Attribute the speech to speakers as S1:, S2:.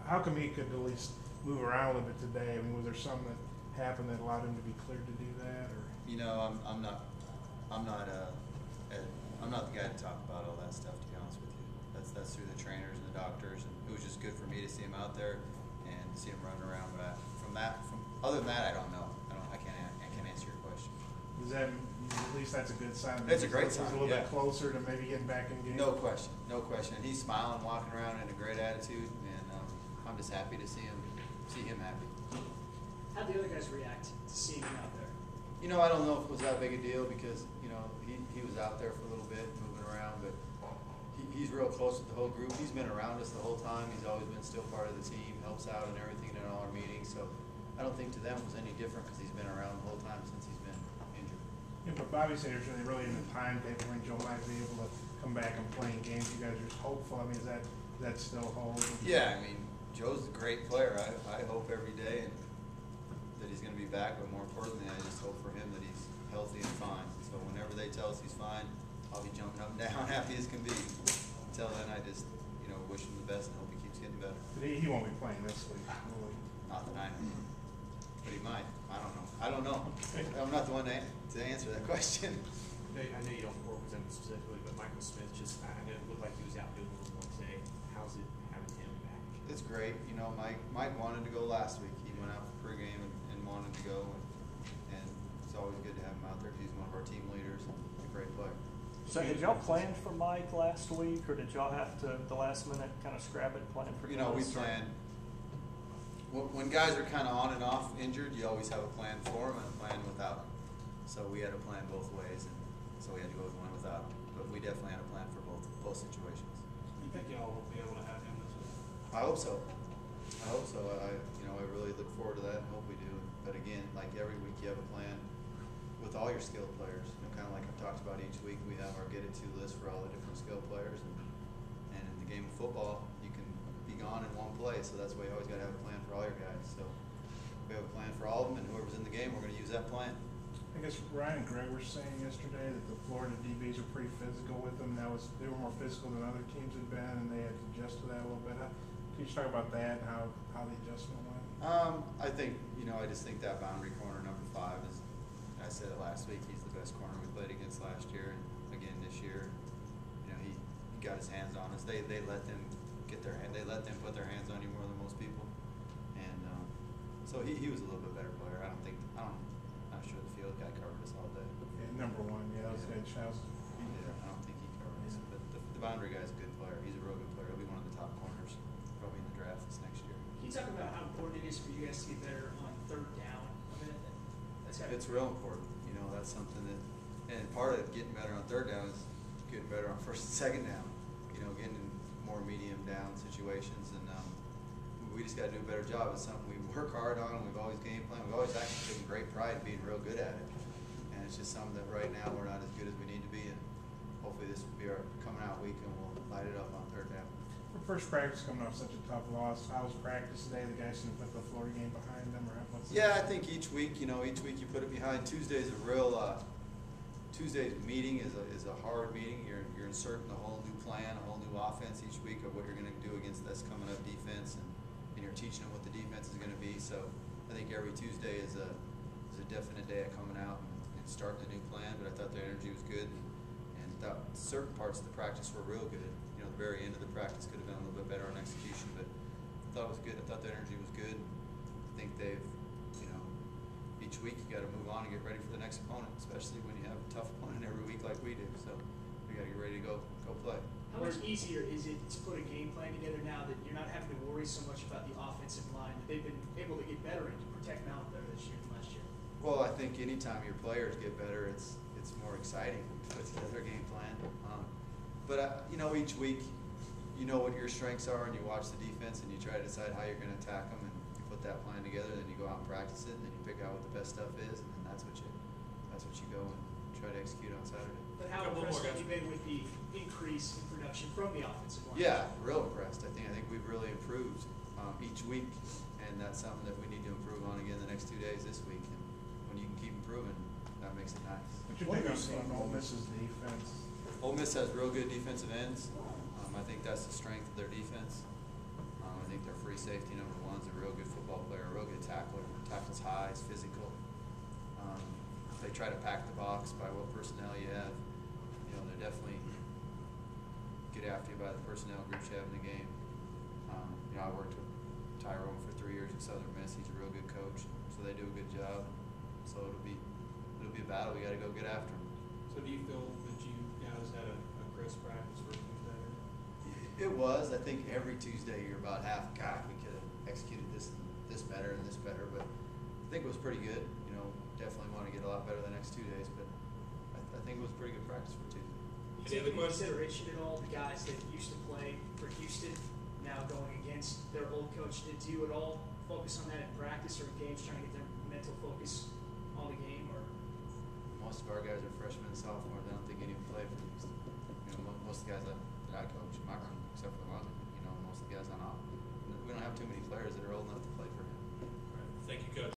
S1: how come he could at least move around a little bit today? I mean, was there something that happened that allowed him to be cleared to do that, or?
S2: You know, I'm not the guy to talk about all that stuff. To be honest with you, that's through the trainers and the doctors, and it was just good for me to see him out there and see him running around. But other than that, I don't know. I can't answer your question.
S1: Does that, at least that's a good sign?
S2: It's a great sign.
S1: He's a little bit closer to maybe getting back in game.
S2: No question, no question. And he's smiling, walking around in a great attitude, and I'm just happy to see him happy.
S3: How'd the other guys react to seeing him out there?
S2: You know, I don't know if it was that big a deal because, you know, he was out there for a little bit, moving around, but he's real close with the whole group. He's been around us the whole time. He's always been still part of the team, helps out and everything in all our meetings. So I don't think to them it was any different because he's been around the whole time since he's been injured.
S1: Yeah, but Bobby said there's really in the timetable when Joe might be able to come back and play in games. You guys are just hopeful. I mean, is that still hold?
S2: Yeah, I mean, Joe's a great player. I hope every day that he's going to be back, but more importantly, I just hope for him that he's healthy and fine. So whenever they tell us he's fine, I'll be jumping up and down, happy as can be. Until then, I just, you know, wish him the best and hope he keeps getting better.
S1: But he won't be playing this week, will he?
S2: Not that I know. But he might. I don't know. I'm not the one to answer that question.
S4: I know you don't work with him specifically, but Michael Smith I know it looked like he was out doing a little more today. How's it having him back?
S2: It's great. You know, Mike wanted to go last week. He went out for pregame and wanted to go, and it's always good to have him out there. He's one of our team leaders and a great player.
S5: So did y'all plan for Mike last week, or did y'all have to, the last minute, kind of scrap it and plan for him?
S2: You know, we planned. When guys are kind of on and off injured, you always have a plan for them and a plan without them. So we had a plan both ways, and so we had to go with one without them. But we definitely had a plan for both situations.
S6: You think y'all will be able to have him this week?
S2: I hope so. I really look forward to that and hope we do. But again, like every week, you have a plan with all your skilled players. You know, kind of like I've talked about each week, we have our get it to list for all the different skilled players. And in the game of football, you can be gone in one play, so that's why you always got to have a plan for all your guys. So we have a plan for all of them, and whoever's in the game, we're going to use that plan.
S1: I guess Ryan and Greg were saying yesterday that the Florida DBs are pretty physical with them. They were more physical than other teams had been, and they had to adjust to that a little bit. Can you talk about that and how the adjustment went?
S2: I think, I just think that boundary corner number 5 is, I said it last week, he's the best corner we played against last year, and again this year. He got his hands on us. They let them put their hands on you more than most people, and so he was a little bit better player. I'm not sure the field guy covered us all day.
S1: Yeah, number 1, that was good.
S2: I don't think he covered us, but the boundary guy's a good player. He's a real good player. He'll be one of the top corners probably in the draft this next year.
S3: Can you talk about how important it is for you guys to get better on third down?
S2: It's real important. That's something that, and part of getting better on third down is getting better on first and second down. Getting in more medium down situations, and we just got to do a better job. It's something we work hard on. We've always game planned. We've always actually taken great pride in being real good at it. And it's just something that right now we're not as good as we need to be. And hopefully this will be our coming out week, and we'll light it up on third down.
S1: For first practice coming off such a tough loss, how was practice today? The guys didn't put the Florida game behind them, or what's?
S2: Yeah, I think each week you put it behind. Tuesday's a real. Tuesday's meeting is a hard meeting. You're inserting a whole new plan, a whole new offense each week of what you're going to do against this coming up defense, and you're teaching them what the defense is going to be. So I think every Tuesday is a definite day of coming out and starting a new plan. But I thought the energy was good, and thought certain parts of the practice were real good. The very end of the practice could have been a little bit better on execution, but I thought it was good. I thought the energy was good. I think they've, each week you got to move on and get ready for the next opponent, especially when you have a tough opponent every week like we do. So we got to get ready to go play.
S3: How much easier is it to put a game plan together now that you're not having to worry so much about the offensive line, that they've been able to get better and to protect them out there this year than last year?
S2: Well, I think anytime your players get better, it's more exciting to put together a game plan. But each week, you know what your strengths are, and you watch the defense, and you try to decide how you're going to attack them, and you put that plan together. Then you go out and practice it, and then you pick out what the best stuff is, and then that's what you go and try to execute on Saturday.
S3: But how impressed have you been with the increase in production from the offensive line?
S2: Yeah, real impressed. I think we've really improved each week, and that's something that we need to improve on again the next 2 days this week. And when you can keep improving, that makes it nice.
S1: What's your take on Ole Miss's defense?
S2: Ole Miss has real good defensive ends. I think that's the strength of their defense. I think they're free safety number one's a real good football player, a real good tackler, tackles high, is physical. They try to pack the box by what personnel you have. You know, they're definitely get after you by the personnel groups you have in the game. You know, I worked with Tyrone for 3 years at Southern Miss. He's a real good coach, so they do a good job. So it'll be a battle. We got to go get after them.
S6: So do you feel that you guys had a crisp practice for Tuesday?
S2: It was. I think every Tuesday you're about half. God, we could have executed this better and this better, but I think it was pretty good. You know, definitely want to get a lot better the next 2 days, but I think it was pretty good practice for Tuesday.
S3: You take into consideration at all the guys that used to play for Houston now going against their old coach? Did you at all focus on that in practice or in games, trying to get their mental focus on the game? Or
S2: Most of our guys are freshmen and sophomores. I don't think any of them play for Houston. You know, most of the guys that I coach, except for the ones, you know, most of the guys on offense.